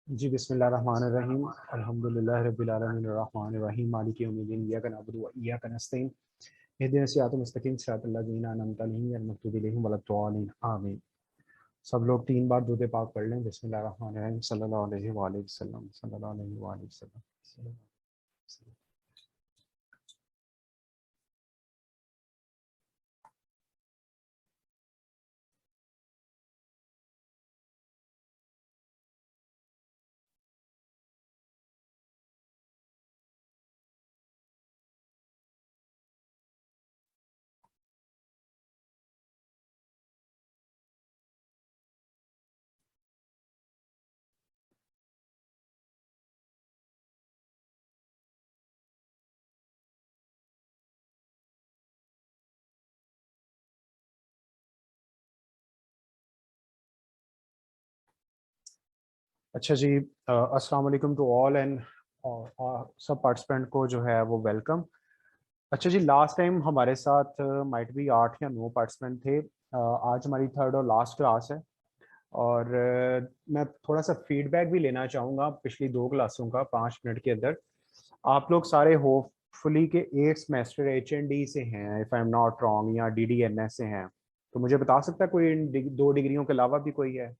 जी बिस्मिल्लाहिर्रहमानिर्रहीम अल्हम्दुलिल्लाहि रब्बिल आलमीन अर्रहमानिर रहीम मालिकि यौमिद्दीन इय्याका नअबुदु व इय्याका नस्तईन इहदिनस सिरातल मुस्तकीम सिरातल लज़ीना अनअमता अलैहिम गैरिल मग़दूबि अलैहिम वलद्दालिन आमीन। सब लोग 3 बार दुरूद पाक पढ़ लें। बिस्मिल्लाहिर्रहमानिर्रहीम सल्लल्लाहु अलैहि वसल्लम सल्लल्लाहु अलैहि वसल्लम। अच्छा जी, अस्सलाम वालेकुम टू ऑल एंड सब पार्टिसिपेंट को जो है वो वेलकम। अच्छा जी, लास्ट टाइम हमारे साथ माइट भी 8 या 9 पार्टिसिपेंट थे। आज हमारी थर्ड और लास्ट क्लास है और मैं थोड़ा सा फीडबैक भी लेना चाहूँगा पिछली 2 क्लासों का 5 मिनट के अंदर। आप लोग सारे होपफुली के 8 सेमेस्टर HND से हैं, if I am not wrong, या DDNS से हैं। तो मुझे बता सकता है कोई इन 2 डिग्रियों के अलावा भी कोई है?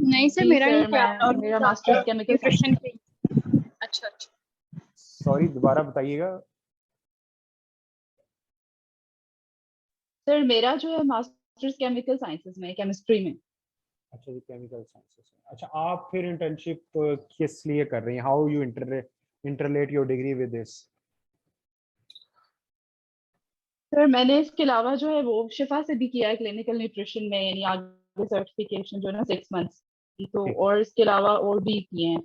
नहीं सर, जी मेरा नहीं सर, किया और मेरा मास्टर्स केमिकल न्यूट्रिशन की। अच्छा अच्छा। सॉरी, दोबारा बताइएगा। सर मेरा जो है मास्टर्स केमिकल साइंसेस में, केमिस्ट्री में। अच्छा जी, केमिकल साइंसेस में। अच्छा, आप फिर इंटर्नशिप किस लिए कर रही हैं? How you interrelate your degree with this? Sir मैंने इसके अलावा जो है वो शिफा से भी किया है क्लिनिकल न्यूट्रिशन में, यानी आगे सर्टिफिकेशन जो है ना 6 मंथ्स की, तो ठीक। और इसके अलावा और भी किए हैं।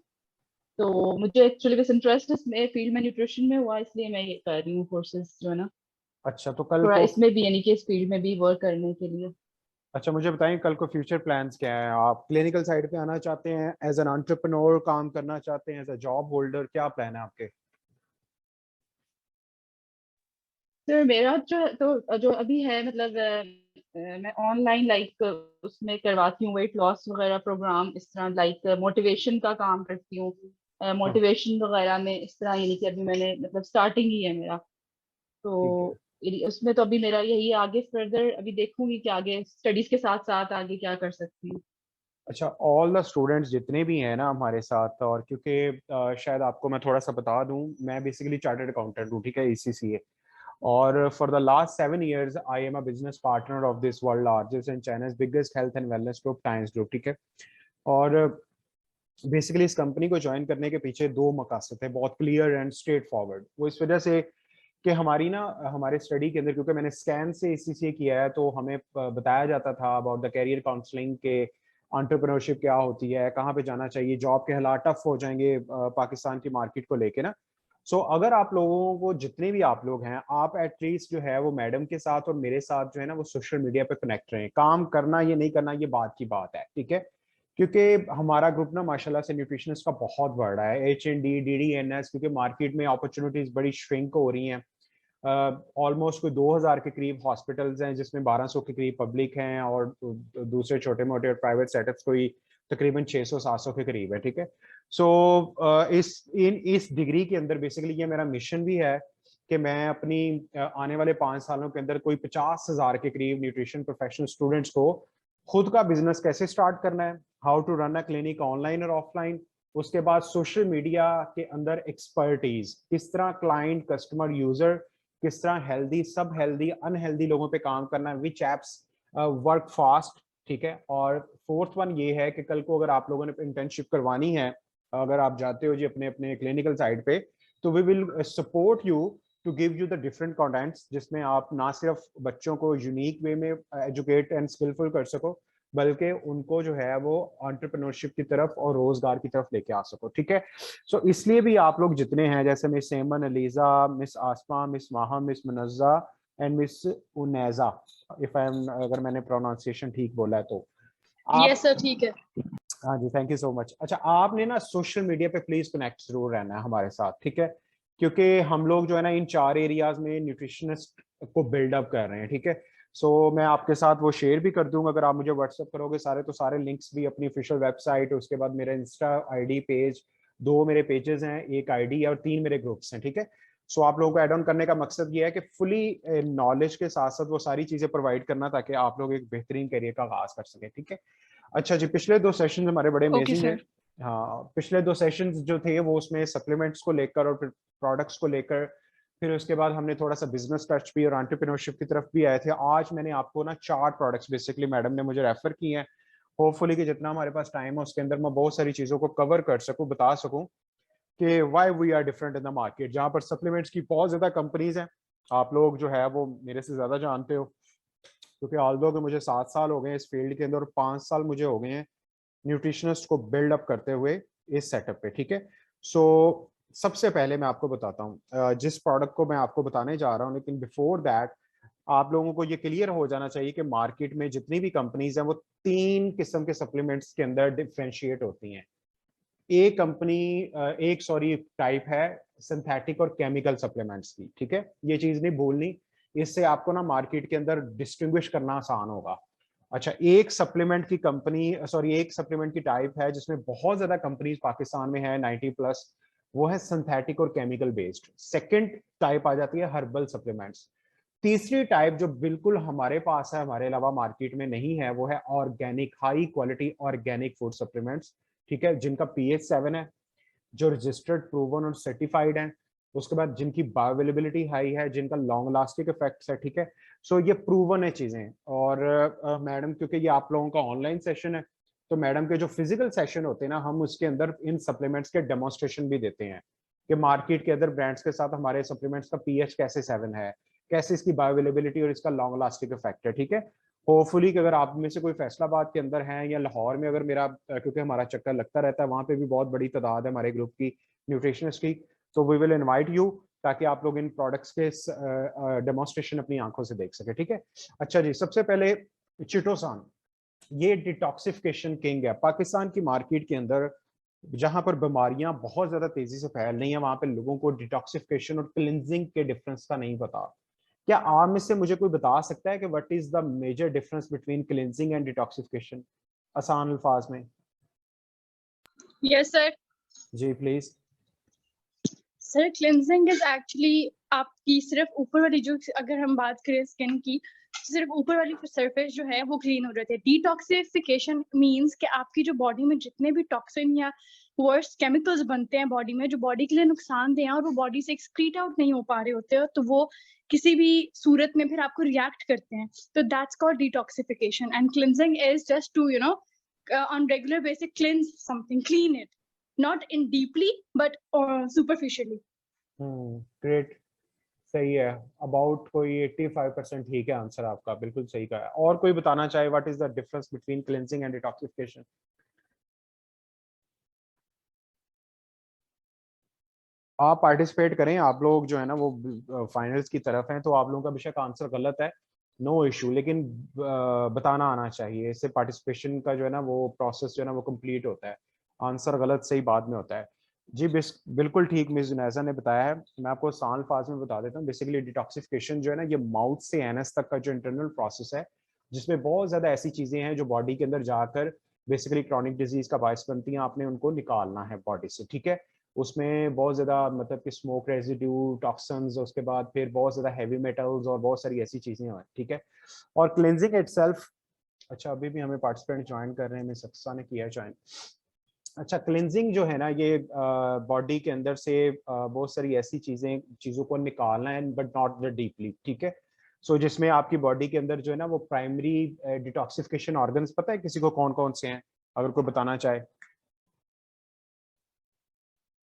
तो मुझे एक्चुअली बस इंटरेस्ट इसमें फील्ड में न्यूट्रिशन में हुआ, इसलिए मैं ये कर रही हूँ कोर्सेज जो है ना, अच्छा, तो कल थोड़ा को इसमें भी यानी कि इस फील्ड में भी वर्क करने के लिए। अच्छा मुझे बताएं, कल को फ्यूचर प्लान्स क्या है? आप क्लिनिकल साइड पे आना चाहते हैं, एज एन एंटरप्रेन्योर काम करना चाहते हैं, एज अ जॉब होल्डर? क्या प्लान है आपके? सर मेरा जो अभी है मतलब मैं ऑनलाइन लाइक उसमें करवाती हूँ वेट लॉस वगैरह प्रोग्राम, इस तरह लाइक मोटिवेशन का काम करती हूँ। हाँ, मोटिवेशन वगैरह में इस तरह, यानी कि अभी मैंने मतलब स्टार्टिंग ही है मेरा। ठीक है। तो उसमें तो अभी मेरा यही है, आगे फर्दर अभी देखूंगी कि आगे स्टडीज के साथ साथ आगे क्या कर सकती हूँ। अच्छा, ऑल द स्टूडेंट्स जितने भी हैं ना हमारे साथ, और क्योंकि शायद आपको मैं थोड़ा सा बता दूं, मैं बेसिकली चार्टर्ड अकाउंटेंट हूँ, ठीक है, ECCA। और for the last 7 years I am a business partner of this world largest and China's biggest health and wellness group, times group, ठीक है। और बेसिकली इस कंपनी को ज्वाइन करने के पीछे 2 मकसद थे, बहुत क्लियर एंड स्ट्रेट फॉरवर्ड। वो इस वजह से कि हमारे स्टडी के अंदर, क्योंकि मैंने स्कैन से ECCA किया है, तो हमें बताया जाता था अबाउट द कैरियर काउंसलिंग के एंटरप्रेन्योरशिप क्या होती है, कहाँ पे जाना चाहिए, जॉब के हालात टफ हो जाएंगे पाकिस्तान की मार्केट को लेके ना। सो अगर आप लोगों को, जितने भी आप लोग हैं, आप एटलीस्ट जो है वो मैडम के साथ और मेरे साथ जो है ना वो सोशल मीडिया पे कनेक्ट रहें। काम करना ये नहीं करना, ये बात की बात है, ठीक है। क्योंकि हमारा ग्रुप ना माशाल्लाह से न्यूट्रिशनिस्ट का बहुत बढ़ रहा है, HND DDNS, क्योंकि मार्केट में अपॉर्चुनिटीज बड़ी श्रिंक हो रही हैं। ऑलमोस्ट कोई 2000 के करीब हॉस्पिटल्स हैं, जिसमें 1200 के करीब पब्लिक हैं, और दूसरे छोटे मोटे प्राइवेट सेटअप्स कोई तकरीबन 600-700 के करीब है, ठीक है। सो इस डिग्री के अंदर बेसिकली ये मेरा मिशन भी है कि मैं अपनी आने वाले 5 सालों के अंदर कोई 50,000 के करीब न्यूट्रिशन प्रोफेशनल स्टूडेंट्स को खुद का बिजनेस कैसे स्टार्ट करना है, how to run a clinic online और ऑफलाइन, उसके बाद सोशल मीडिया के अंदर एक्सपर्टीज, किस तरह क्लाइंट, कस्टमर, यूजर, किस तरह हेल्दी, सब हेल्दी, अनहेल्दी लोगों पे काम करना है, विच एप्स वर्क फास्ट, ठीक है। और फोर्थ वन ये है कि कल को अगर आप लोगों ने इंटर्नशिप करवानी है, अगर आप जाते हो जी अपने अपने क्लिनिकल साइड पे, तो we will support you to give you the different contents, जिसमें आप ना सिर्फ बच्चों को यूनिक वे में एजुकेट एंड स्किलफुल कर सको, बल्कि उनको जो है वो एंटरप्रेन्योरशिप की तरफ और रोजगार की तरफ लेके आ सको, ठीक है। सो इसलिए भी आप लोग जितने हैं, जैसे मिस सेमन, अलीजा, मिस आसमा, मिस माहा, miss Munazza and miss Unaiza, if I am, अगर मैंने प्रोनाउंसिएशन ठीक बोला है तो आप। यस सर, ठीक है। हाँ जी, थैंक यू सो मच। अच्छा, आपने ना सोशल मीडिया पे प्लीज कनेक्ट जरूर रहना है हमारे साथ, ठीक है। क्योंकि हम लोग जो है ना इन 4 एरियाज में न्यूट्रिशनिस्ट को बिल्डअप कर रहे हैं, ठीक है। सो मैं आपके साथ वो शेयर भी कर दूंगा, अगर आप मुझे व्हाट्सअप करोगे सारे, तो सारे लिंक्स भी, अपनी ऑफिशियल वेबसाइट, उसके बाद मेरा इंस्टा आईडी पेज, 2 मेरे पेजेस हैं, 1 आईडी और 3 मेरे ग्रुप्स हैं, ठीक है। सो आप लोगों को ऐड ऑन करने का मकसद ये है कि फुली नॉलेज के साथ साथ वो सारी चीजें प्रोवाइड करना, ताकि आप लोग एक बेहतरीन करियर का आगाज कर सकें, ठीक है। अच्छा जी, पिछले 2 सेशन हमारे बड़े ओके अमेजिंग हैं। सर। हाँ, पिछले 2 सेशंस जो थे वो उसमें सप्लीमेंट्स को लेकर और फिर प्रोडक्ट्स को लेकर, फिर उसके बाद हमने थोड़ा सा बिजनेस टच भी और एंटरप्रेन्योरशिप की तरफ भी आए थे। आज मैंने आपको ना 4 प्रोडक्ट्स बेसिकली मैडम ने मुझे रेफर किए हैं। होपफुली कि जितना हमारे पास टाइम है उसके अंदर मैं बहुत सारी चीजों को कवर कर सकूं, बता सकूं कि why we are different in the market. जहां पर सप्लीमेंट्स की बहुत ज्यादा कंपनीज हैं, आप लोग जो है वो मेरे से ज्यादा जानते हो, क्योंकि ऑल्दो कि मुझे 7 साल हो गए इस फील्ड के अंदर और 5 साल मुझे हो गए हैं न्यूट्रिशनिस्ट को बिल्ड अप करते हुए इस सेटअप पे, ठीक है। सो सबसे पहले मैं आपको बताता हूँ जिस प्रोडक्ट को मैं आपको बताने जा रहा हूँ, लेकिन बिफोर दैट आप लोगों को ये क्लियर हो जाना चाहिए कि मार्केट में जितनी भी कंपनीज हैं वो 3 किस्म के सप्लीमेंट्स के अंदर डिफरेंशिएट होती हैं। एक कंपनी एक सॉरी टाइप है सिंथेटिक और केमिकल सप्लीमेंट्स की, ठीक है। ये चीज नहीं भूलनी, इससे आपको ना मार्केट के अंदर डिस्टिंग्विश करना आसान होगा। अच्छा, एक सप्लीमेंट की कंपनी सॉरी एक सप्लीमेंट की टाइप है जिसमें बहुत ज्यादा कंपनीज पाकिस्तान में है 90+, वो है सिंथेटिक और केमिकल बेस्ड। सेकंड टाइप आ जाती है हर्बल सप्लीमेंट्स। तीसरी टाइप जो बिल्कुल हमारे पास है, हमारे अलावा मार्केट में नहीं है, वो है organic, high quality organic food supplements, ठीक है, जिनका पीएच 7 है, जो रजिस्टर्ड, प्रूवन और सर्टिफाइड हैं। उसके बाद जिनकी बायोअवेलेबिलिटी हाई है, जिनका लॉन्ग लास्टिंग इफेक्ट्स है, ठीक है। सो ये प्रूवन है चीजें। और मैडम क्योंकि ये आप लोगों का ऑनलाइन सेशन है, तो मैडम के जो फिजिकल सेशन होते हैं ना, हम उसके अंदर इन सप्लीमेंट्स के डेमोन्स्ट्रेशन भी देते हैं कि मार्केट के अदर ब्रांड्स के साथ हमारे सप्लीमेंट्स का पीएच कैसे 7 है, कैसे इसकी बायोअवेलेबिलिटी और इसका लॉन्ग लास्टिंग इफेक्ट है, ठीक है। होपफुली कि अगर आप में से कोई फैसलाबाद के अंदर है या लाहौर में, अगर मेरा क्योंकि हमारा चक्कर लगता रहता है, वहाँ पे भी बहुत बड़ी तादाद है हमारे ग्रुप की न्यूट्रिशनिस्ट की, तो वी विल इनवाइट यू, ताकि आप लोग इन प्रोडक्ट्स के डेमोन्स्ट्रेशन अपनी आंखों से देख सके, ठीक है। अच्छा जी, सबसे पहले चिटोसान, ये डिटॉक्सिफिकेशन किंग है पाकिस्तान की मार्केट के अंदर। जहां पर बीमारियां बहुत ज्यादा तेजी से फैल रही हैं, वहां पे लोगों को डिटॉक्सिफिकेशन और क्लिनजिंग के डिफरेंस का नहीं पता। क्या आप में से मुझे कोई बता सकता है कि what is the major difference between cleansing and detoxification, आसान अल्फाज में? Yes sir. जी please. Sir cleansing is actually आपकी सिर्फ ऊपर वाली जो, अगर हम बात करें स्किन की, सिर्फ ऊपर वाली सरफेस जो है वो क्लीन हो जाती है। डिटॉक्सिफिकेशन मींस कि आपकी जो बॉडी में जितने भी टॉक्सिन या वर्स केमिकल्स बनते हैं बॉडी में, जो बॉडी के लिए नुकसानदेह हैं और वो बॉडी से एक्सक्रीट आउट नहीं हो पा रहे होते हैं, तो वो किसी भी सूरत में फिर आपको रिएक्ट करते हैं, तो that's called detoxification. And cleansing is just to on regular basis cleanse something, clean it, not in deeply but superficially. Great, सही है। अबाउट कोई 85% ठीक है आंसर आपका, बिल्कुल सही का है। और कोई बताना चाहे what is the difference between cleansing and detoxification? आप पार्टिसिपेट करें, आप लोग जो है ना वो फाइनल्स की तरफ हैं, तो आप लोगों का बेशक आंसर गलत है, नो इशू, लेकिन बताना आना चाहिए, इससे पार्टिसिपेशन का जो है ना वो प्रोसेस जो है ना वो कंप्लीट होता है। आंसर गलत सही बाद में होता है। जी बिल्कुल ठीक मिस जुनैजा ने बताया है। मैं आपको आसान फाज में बता देता हूँ। बेसिकली डिटॉक्सिफिकेशन जो है ना, ये माउथ से एनस तक का जो इंटरनल प्रोसेस है, जिसमें बहुत ज्यादा ऐसी चीजें हैं जो बॉडी के अंदर जाकर बेसिकली क्रॉनिक डिजीज का बायस बनती हैं, आपने उनको निकालना है बॉडी से, ठीक है। उसमें बहुत ज़्यादा मतलब कि स्मोक रेजिड्यू, टॉक्सिन्स, उसके बाद फिर बहुत ज़्यादा हैवी मेटल्स और बहुत सारी ऐसी चीज़ें हैं, ठीक है। और क्लिनजिंग इटसेल्फ, अच्छा अभी भी हमें पार्टिसिपेंट ज्वाइन कर रहे हैं, मिस अक्सा ने किया ज्वाइन। अच्छा, क्लिनजिंग जो है ना, ये बॉडी के अंदर से बहुत सारी ऐसी चीज़ों को निकालना है, बट नॉट द डीपली, ठीक है। सो जिसमें आपकी बॉडी के अंदर जो है ना वो प्राइमरी डिटॉक्सिफिकेशन ऑर्गन्स पता है किसी को कौन कौन से हैं, अगर कोई बताना चाहे?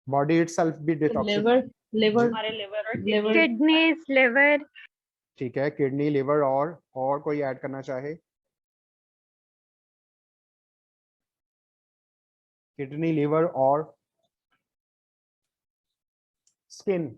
बॉडी इटसेल्फ भी डिटॉक्सिफ लिवर, लिवर, हमारे लिवर, लिवर, किडनीज, लिवर, ठीक है, किडनी, लिवर, और कोई ऐड करना चाहे? किडनी, लिवर और स्किन,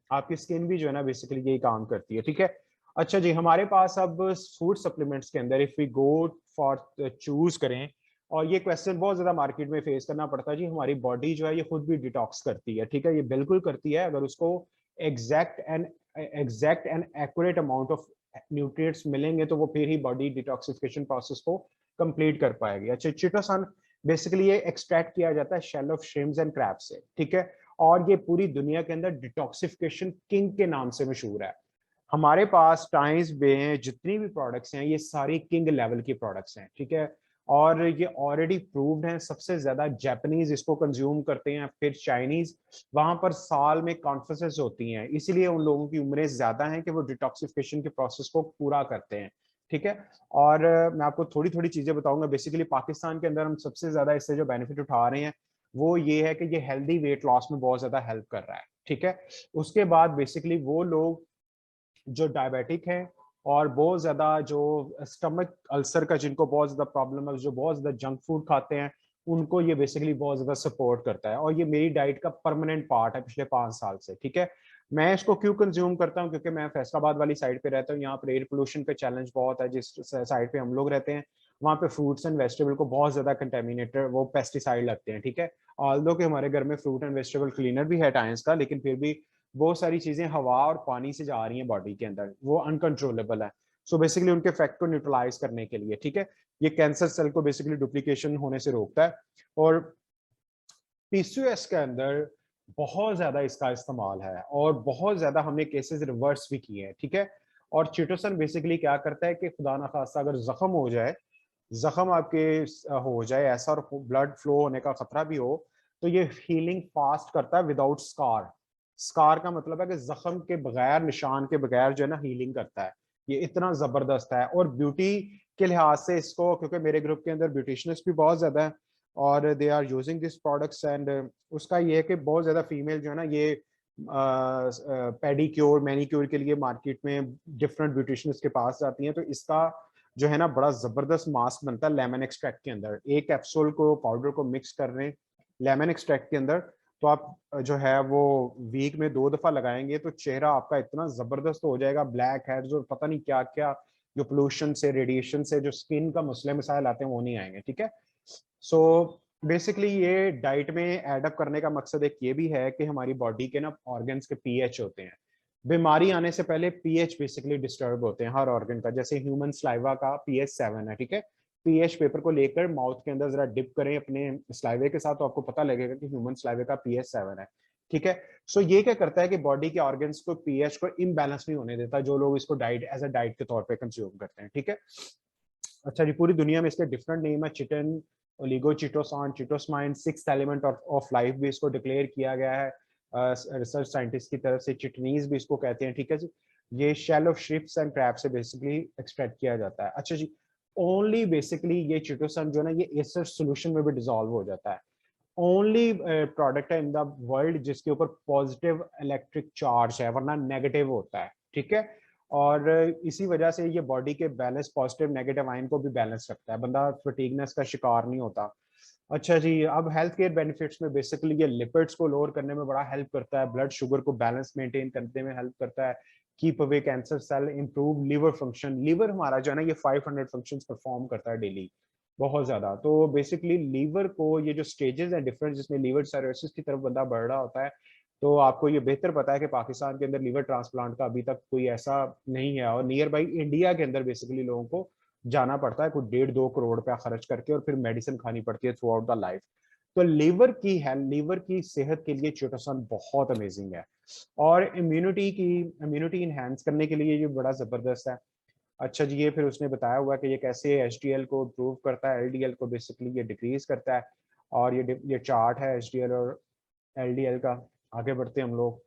आपकी स्किन भी जो है ना बेसिकली यही काम करती है, ठीक है। अच्छा जी, हमारे पास अब फूड सप्लीमेंट्स के अंदर if we go for choose करें और ये क्वेश्चन बहुत ज्यादा मार्केट में फेस करना पड़ता है जी, हमारी बॉडी जो है ये खुद भी डिटॉक्स करती है, ठीक है, ये बिल्कुल करती है, अगर उसको exact and accurate amount of nutrients मिलेंगे तो वो फिर ही बॉडी डिटॉक्सिफिकेशन प्रोसेस को कंप्लीट कर पाएगी। अच्छा, चिटोसान बेसिकली ये एक्सट्रैक्ट किया जाता है shell of shrimps and crab से, ठीक है, और ये पूरी दुनिया के अंदर डिटॉक्सिफिकेशन किंग के नाम से मशहूर है। हमारे पास टाइम्स में जितनी भी प्रोडक्ट्स हैं ये सारी किंग लेवल की प्रोडक्ट्स हैं, ठीक है, और ये ऑलरेडी प्रूव्ड हैं। सबसे ज्यादा जापानीज इसको कंज्यूम करते हैं, फिर चाइनीज, वहां पर साल में कॉन्फ्रेंसेस होती हैं, इसीलिए उन लोगों की उम्रें ज्यादा हैं कि वो डिटॉक्सिफिकेशन के प्रोसेस को पूरा करते हैं, ठीक है। और मैं आपको थोड़ी थोड़ी चीजें बताऊंगा। बेसिकली पाकिस्तान के अंदर हम सबसे ज्यादा इससे जो बेनिफिट उठा रहे हैं वो ये है कि ये हेल्दी वेट लॉस में बहुत ज्यादा हेल्प कर रहा है, ठीक है। उसके बाद बेसिकली वो लोग जो डायबिटिक हैं और बहुत ज्यादा जो स्टमक अल्सर का जिनको बहुत ज्यादा प्रॉब्लम है, जो बहुत ज्यादा जंक फूड खाते हैं, उनको ये बेसिकली बहुत ज्यादा सपोर्ट करता है, और ये मेरी डाइट का परमानेंट पार्ट है पिछले 5 साल से, ठीक है। मैं इसको क्यों कंज्यूम करता हूँ, क्योंकि मैं फैसलाबाद वाली साइड पे रहता हूँ, यहाँ पर एयर पोल्यूशन का चैलेंज बहुत है। जिस साइड पे हम लोग रहते हैं वहाँ पे फ्रूट्स एंड वेजिटेबल को बहुत ज्यादा कंटेमिनेटेड वो पेस्टिसाइड लगते हैं, ठीक है। ऑल्दो कि हमारे घर में फ्रूट एंड वेजिटेबल क्लीनर भी है टाइम्स का, लेकिन फिर भी बहुत सारी चीजें हवा और पानी से जा रही हैं बॉडी के अंदर, वो अनकंट्रोलेबल है। सो बेसिकली उनके इफेक्ट को न्यूट्रलाइज करने के लिए, ठीक है, ये कैंसर सेल को बेसिकली डुप्लीकेशन होने से रोकता है। और पीसीओएस के अंदर बहुत ज्यादा इसका इस्तेमाल है और बहुत ज्यादा हमने केसेस रिवर्स भी किए हैं, ठीक है। और चिटोसन बेसिकली क्या करता है कि खुदा ना खास्ता अगर जख्म हो जाए, जख्म आपके हो जाए ऐसा और ब्लड फ्लो होने का खतरा भी हो, तो ये हीलिंग फास्ट करता है विदाउट स्कार। स्कार का मतलब है कि जख्म के बगैर, निशान के बगैर जो है ना हीलिंग करता है। ये इतना जबरदस्त है। और ब्यूटी के लिहाज से इसको, क्योंकि मेरे ग्रुप के अंदर ब्यूटिशियनिस्ट भी बहुत ज्यादा है और they are using this products, and उसका ये है कि बहुत ज्यादा फीमेल जो है ना ये पेडिक्योर मैनिक्योर के लिए मार्केट में डिफरेंट ब्यूटिशियनिस्ट के पास जाती हैं, तो इसका जो है ना बड़ा जबरदस्त मास्क बनता है लेमन एक्सट्रैक्ट के अंदर। एक कैप्सूल को पाउडर को मिक्स कर रहे हैं लेमन एक्सट्रैक्ट के अंदर, तो आप जो है वो वीक में 2 दफा लगाएंगे तो चेहरा आपका इतना जबरदस्त हो जाएगा, ब्लैक हेड्स और पता नहीं क्या क्या जो पोल्यूशन से, रेडिएशन से जो स्किन का मसले मसाइल आते हैं वो नहीं आएंगे, ठीक है। सो बेसिकली ये डाइट में एड अप करने का मकसद एक ये भी है कि हमारी बॉडी के ना ऑर्गन्स के पीएच होते हैं, बीमारी आने से पहले पीएच बेसिकली डिस्टर्ब होते हैं हर ऑर्गन का। जैसे ह्यूमन स्लाइवा का पीएच 7 है, ठीक है। पीएच पेपर को लेकर माउथ के अंदर जरा डिप करें अपने स्लाइवे के साथ तो आपको पता लगेगा कि ह्यूमन स्लाइवे का पीएच 7 है, ठीक है। सो ये क्या करता है कि बॉडी के ऑर्गन्स को पीएच को इम्बैलेंस नहीं होने देता, जो लोग इसको डाइट एज अ डाइट के तौर पे कंज्यूम करते हैं, ठीक है। अच्छा जी, पूरी दुनिया में इसके डिफरेंट नेम है, chitin, oligochitosan, chitosamine, sixth element of life भी इसको डिक्लेयर किया गया है रिसर्च साइंटिस्ट की तरफ से। चिटनीज भी इसको कहते हैं, ठीक है जी। ये shell of shrimps and crab से बेसिकली एक्सट्रैक्ट किया जाता है। अच्छा जी, ओनली बेसिकली ये चिटोसन जो है ना ये एसर सोल्यूशन में भी डिसॉल्व हो जाता है। ओनली प्रोडक्ट है इन द वर्ल्ड जिसके ऊपर पॉजिटिव इलेक्ट्रिक चार्ज है, वरना नेगेटिव होता है, ठीक है। और इसी वजह से ये बॉडी के बैलेंस, पॉजिटिव नेगेटिव आयन को भी बैलेंस रखता है, बंदा फटीगनेस का शिकार नहीं होता। अच्छा जी, अब हेल्थ केयर बेनिफिट्स में बेसिकली ये लिपिड्स को लोअर करने में बड़ा हेल्प करता है, ब्लड शुगर को बैलेंस मेंटेन करने में हेल्प करता है, keep away cancer cell, improve liver function. Liver हमारा जो है ना ये 500 फंक्शंस परफॉर्म करता है डेली, बहुत ज्यादा। तो बेसिकली लीवर को ये जो स्टेजेस हैं डिफरेंट जिसमें लीवर साइरोसिस की तरफ बंदा बढ़ रहा होता है, तो आपको ये बेहतर पता है कि पाकिस्तान के अंदर लीवर ट्रांसप्लांट का अभी तक कोई ऐसा नहीं है, और नियर बाई इंडिया के अंदर बेसिकली लोगों को जाना पड़ता है कुछ 1.5-2 करोड़ रुपया खर्च करके, और फिर मेडिसिन खानी पड़ती है थ्रू आउट द लाइफ। तो लीवर की हेल्थ, लीवर की सेहत के लिए चिटोसन बहुत अमेजिंग है, और इम्यूनिटी इनहेंस करने के लिए ये बड़ा जबरदस्त है। अच्छा जी, ये फिर उसने बताया हुआ कि ये कैसे एचडीएल को इम्प्रूव करता है, एलडीएल को बेसिकली ये डिक्रीज करता है, और ये चार्ट है एचडीएल और एलडीएल का। आगे बढ़ते हैं हम लोग।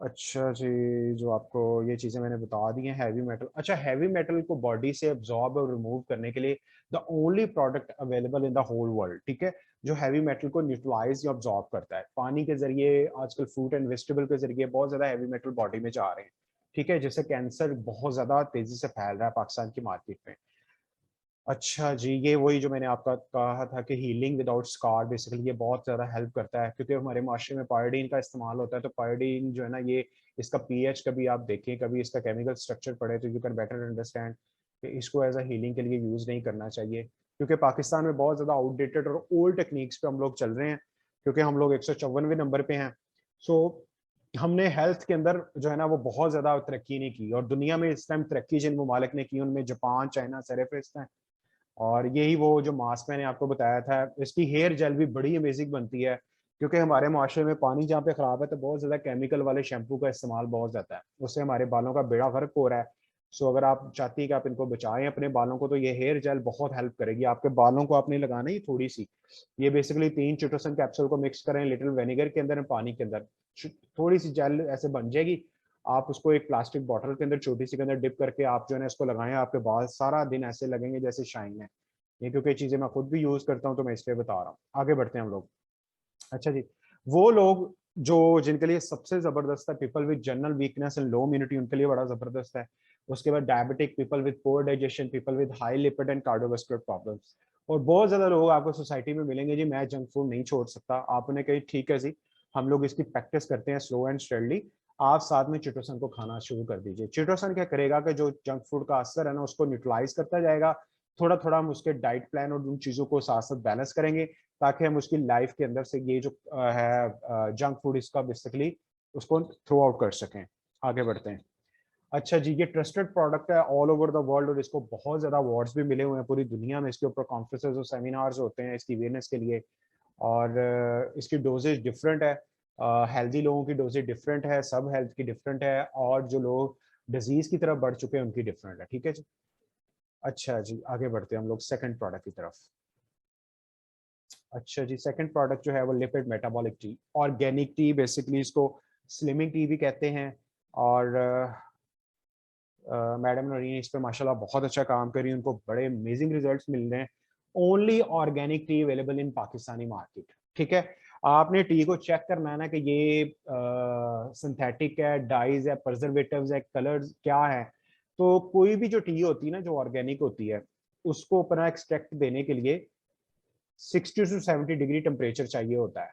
अच्छा जी, जो आपको ये चीजें मैंने बता दी हैं, हैवी मेटल। अच्छा, हैवी मेटल को बॉडी से एब्जॉर्ब और रिमूव करने के लिए the only product available in the whole world, ठीक है, जो हैवी मेटल को न्यूट्रलाइज या ऑब्जॉर्ब करता है पानी के जरिए। आजकल फ्रूट एंड वेजिटेबल के जरिए बहुत ज्यादा हैवी मेटल बॉडी में जा रहे हैं, ठीक है, जिससे कैंसर बहुत ज्यादा तेजी से फैल रहा है पाकिस्तान की मार्केट में। अच्छा जी, ये वही जो मैंने आपका कहा था कि हीलिंग विदाउट स्कार बेसिकली ये बहुत ज़्यादा हेल्प करता है, क्योंकि हमारे माशरे में पायोडीन का इस्तेमाल होता है। तो पायोडीन जो है ना ये, इसका पीएच कभी आप देखें, कभी इसका केमिकल स्ट्रक्चर पढ़े, तो यू कैन बेटर अंडरस्टैंड कि इसको एज अ हीलिंग के लिए यूज़ नहीं करना चाहिए। क्योंकि पाकिस्तान में बहुत ज़्यादा आउटडेटेड और ओल्ड टेक्निक्स पे हम लोग चल रहे हैं, क्योंकि हम लोग 154वें नंबर पे हैं। सो हमने हेल्थ के अंदर जो है ना वो बहुत ज़्यादा तरक्की नहीं की, और दुनिया में इस टाइम तरक्की जिन ममालिक ने की उनमें जापान, चाइना सरफहरिस्त हैं। और यही वो जो मास्क मैंने आपको बताया था, इसकी हेयर जेल भी बड़ी अमेजिंग बनती है, क्योंकि हमारे माशरे में पानी जहाँ पे ख़राब है तो बहुत ज़्यादा केमिकल वाले शैम्पू का इस्तेमाल बहुत ज़्यादा है, उससे हमारे बालों का बेड़ा गर्क हो रहा है। सो अगर आप चाहती है कि आप इनको बचाएं अपने बालों को, तो ये हेयर जेल बहुत हेल्प करेगी। आपके बालों को आपने लगाना ही थोड़ी सी, ये बेसिकली 3 चिटोसन कैप्सूल को मिक्स करें लिटिल विनेगर के अंदर, पानी के अंदर, थोड़ी सी जेल ऐसे बन जाएगी। आप उसको एक प्लास्टिक बॉटल के अंदर छोटी सी के अंदर डिप करके आप जो है इसको लगाएं, आपके बाल सारा दिन ऐसे लगेंगे जैसे शाइन है। ये क्योंकि चीजें मैं खुद भी यूज करता हूँ तो मैं इसलिए बता रहा हूँ। आगे बढ़ते हैं हम लोग। अच्छा जी, वो लोग जो जिनके लिए सबसे जबरदस्त है, people with general weakness and low immunity, उनके लिए बड़ा जबरदस्त है। उसके बाद diabetic, people with poor digestion, people with high lipid and cardiovascular problems. और बहुत ज्यादा लोग आपको सोसाइटी में मिलेंगे, जी मैं जंक फूड नहीं छोड़ सकता। आपने कही ठीक है जी, हम लोग इसकी प्रैक्टिस करते हैं स्लो एंड स्टेडली। आप साथ में चिटोसन को खाना शुरू कर दीजिए। चिटोसन क्या करेगा कि जो जंक फूड का असर है ना उसको न्यूट्रलाइज करता जाएगा। थोड़ा थोड़ा हम उसके डाइट प्लान और उन चीज़ों को साथ साथ बैलेंस करेंगे, ताकि हम उसकी लाइफ के अंदर से ये जो है जंक फूड, इसका बेसिकली उसको थ्रो आउट कर सकें। आगे बढ़ते हैं। अच्छा जी, ये ट्रस्टेड प्रोडक्ट है ऑल ओवर द वर्ल्ड, और इसको बहुत ज़्यादा अवार्ड्स भी मिले हुए हैं पूरी दुनिया में। इसके ऊपर कॉन्फ्रेंसेज और सेमिनार्स होते हैं इसकी अवेयरनेस के लिए। और इसकी डोजेज डिफरेंट है, हेल्दी लोगों की डोजेज डिफरेंट है, सब हेल्थ की डिफरेंट है, और जो लोग डिजीज की तरफ बढ़ चुके हैं उनकी डिफरेंट है। ठीक है जी। अच्छा जी, आगे बढ़ते हैं हम लोग सेकंड प्रोडक्ट की तरफ। अच्छा जी, सेकंड प्रोडक्ट जो है वो lipid metabolic T, organic T, basically इसको स्लिमिंग टी भी कहते हैं। और मैडम नरीन इस पे माशाल्लाह बहुत अच्छा काम कर रही है, उनको बड़े अमेजिंग रिजल्ट्स मिल रहे हैं। Only organic T available in Pakistani market. ठीक है, आपने टी को चेक करना है ना कि ये सिंथेटिक है, डाइज है, प्रिजर्वेटिव्स है, कलर्स क्या है। तो कोई भी जो टी होती है ना जो ऑर्गेनिक होती है, उसको अपना एक्सट्रैक्ट देने के लिए 60 टू 70 डिग्री टेम्परेचर चाहिए होता है।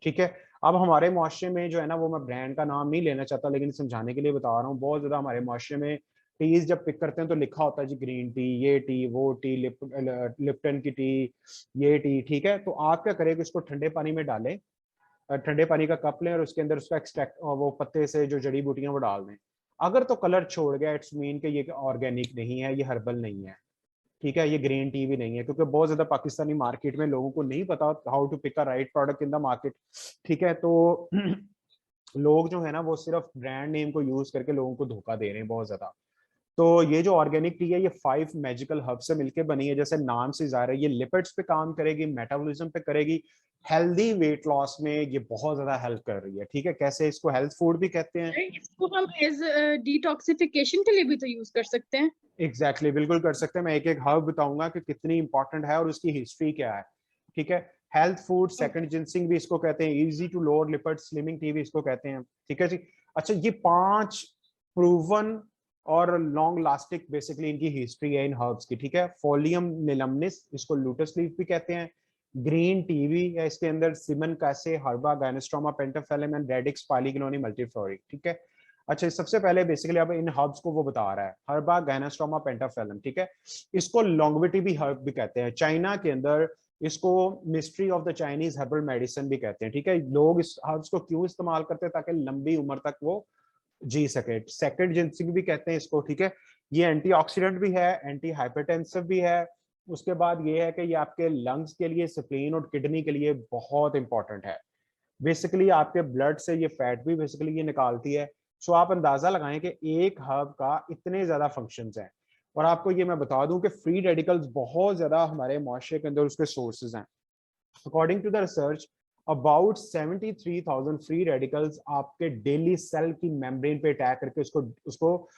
ठीक है, अब हमारे मुआशरे में जो है ना, वो मैं ब्रांड का नाम नहीं लेना चाहता, लेकिन समझाने के लिए बता रहा हूँ, बहुत ज्यादा हमारे मुआशरे में टीज जब पिक करते हैं तो लिखा होता है जी ग्रीन टी, ये टी, वो टी, लिप्टन की टी, ये टी। ठीक है, तो आप क्या करें कि इसको ठंडे पानी में डालें, ठंडे पानी का कप लें और उसके अंदर उसका एक्सट्रैक्ट, वो पत्ते से जो जड़ी बूटियां वो डाल दें। अगर तो कलर छोड़ गया, इट्स मीन कि ये ऑर्गेनिक नहीं है, ये हर्बल नहीं है। ठीक है, ये ग्रीन टी भी नहीं है, क्योंकि बहुत ज्यादा पाकिस्तानी मार्केट में लोगों को नहीं पता how to pick a right product in the market. ठीक है, तो लोग जो है ना वो सिर्फ ब्रांड नेम को यूज करके लोगों को धोखा दे रहे हैं बहुत ज्यादा। तो ये जो ऑर्गेनिक टी है ये 5 मैजिकल हर्ब से मिलकर बनी है, जैसे नाम से जाहिर है, ये लिपिड्स पे काम करेगी, मेटाबॉलिज्म पे करेगी, हेल्दी वेट लॉस में ये बहुत ज्यादा हेल्प कर रही है। ठीक है, कैसे, इसको हेल्थ फूड भी कहते हैं। इसको हम एज डिटॉक्सिफिकेशन के लिए भी तो यूज कर सकते हैं। एग्जैक्टली, बिल्कुल कर सकते हैं। मैं एक एक हर्ब बताऊंगा कि कितनी इंपॉर्टेंट है और उसकी हिस्ट्री क्या है। ठीक है, हेल्थ फूड, सेकंड जिंसिंग भी इसको कहते हैं, easy to lower lipid, slimming tea भी इसको कहते हैं। ठीक है जी। अच्छा, ये 5 प्रूवन और लॉन्ग लास्टिक बेसिकली इनकी हिस्ट्री है इन हर्ब्स की। ठीक है, फोलियम निलमनिस, इसको लोटस लीफ भी कहते हैं। ग्रीन टी भी है इसके अंदर, सिमन कैसे, हर्बा गायनोस्ट्रोमा पेंटाफेलम एंड रेडिक्स पालीग्लोनी मल्टीफ्लोरी। ठीक है। अच्छा, सबसे पहले बेसिकली अब इन हर्ब्स को वो बता रहा है, हर्बा गायनोस्ट्रोमा पेंटाफेलम। ठीक है, इसको लॉन्गविटी भी हर्ब भी कहते हैं। चाइना के अंदर इसको mystery of the Chinese herbal medicine भी कहते हैं। ठीक है, लोग इस हर्ब्स को क्यों इस्तेमाल करते हैं, ताकि लंबी उम्र तक वो जी सके। सेकंड जिंसिंग भी कहते हैं इसको। ठीक है, ये एंटीऑक्सीडेंट भी है, एंटी हाइपरटेंसिव भी है। उसके बाद ये है कि ये आपके लंग्स के लिए, स्प्लीन और किडनी के लिए बहुत इंपॉर्टेंट है। बेसिकली आपके ब्लड से ये फैट भी बेसिकली ये निकालती है। सो आप अंदाजा लगाएं कि एक हर्ब का इतने ज्यादा फंक्शंस हैं। और आपको ये मैं बता दूं कि फ्री रेडिकल्स बहुत ज्यादा हमारे मुआशरे के अंदर उसके सोर्सेज हैं। According to the research, about 73,000 free radicals आपके डेली सेल की मेम्ब्रेन पे अटैक करके उसको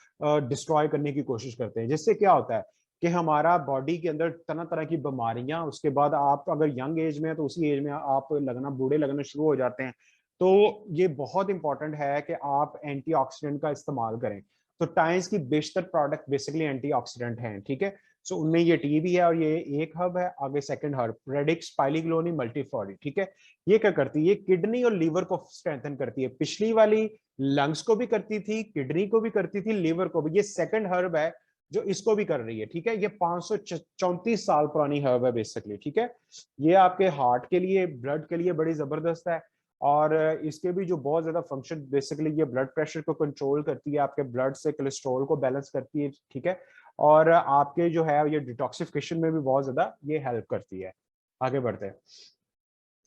डिस्ट्रॉय करने की कोशिश करते हैं। जिससे क्या होता है कि हमारा बॉडी के अंदर तरह तरह की बीमारियां, उसके बाद आप अगर यंग एज में है तो उसी एज में आप लगना, बूढ़े लगना शुरू हो जाते हैं। तो ये बहुत इंपॉर्टेंट है कि आप एंटीऑक्सीडेंट का इस्तेमाल करें। तो टाइम्स की बेशतर प्रोडक्ट बेसिकली एंटीऑक्सीडेंट हैं। ठीक है, सो उनमें ये टी भी है और ये एक हर्ब है। आगे सेकंड हर्ब रेडिक्स पाइलीग्लोनी मल्टीफ्लोरी। ठीक है, ये क्या करती है, ये किडनी और लीवर को स्ट्रेंथन करती है। पिछली वाली लंग्स को भी करती थी, किडनी को भी करती थी, लीवर को भी। ये सेकंड हर्ब है जो इसको भी कर रही है, ठीक है। ये 534 साल पुरानी हर्ब है बेसिकली, ठीक है। ये आपके हार्ट के लिए, ब्लड के लिए बड़ी जबरदस्त है, और इसके भी जो बहुत ज्यादा फंक्शन, बेसिकली ये ब्लड प्रेशर को कंट्रोल करती है, आपके ब्लड से कोलेस्ट्रॉल को बैलेंस करती है, ठीक है। और आपके जो है ये डिटॉक्सिफिकेशन में भी बहुत ज्यादा ये हेल्प करती है। आगे बढ़ते हैं।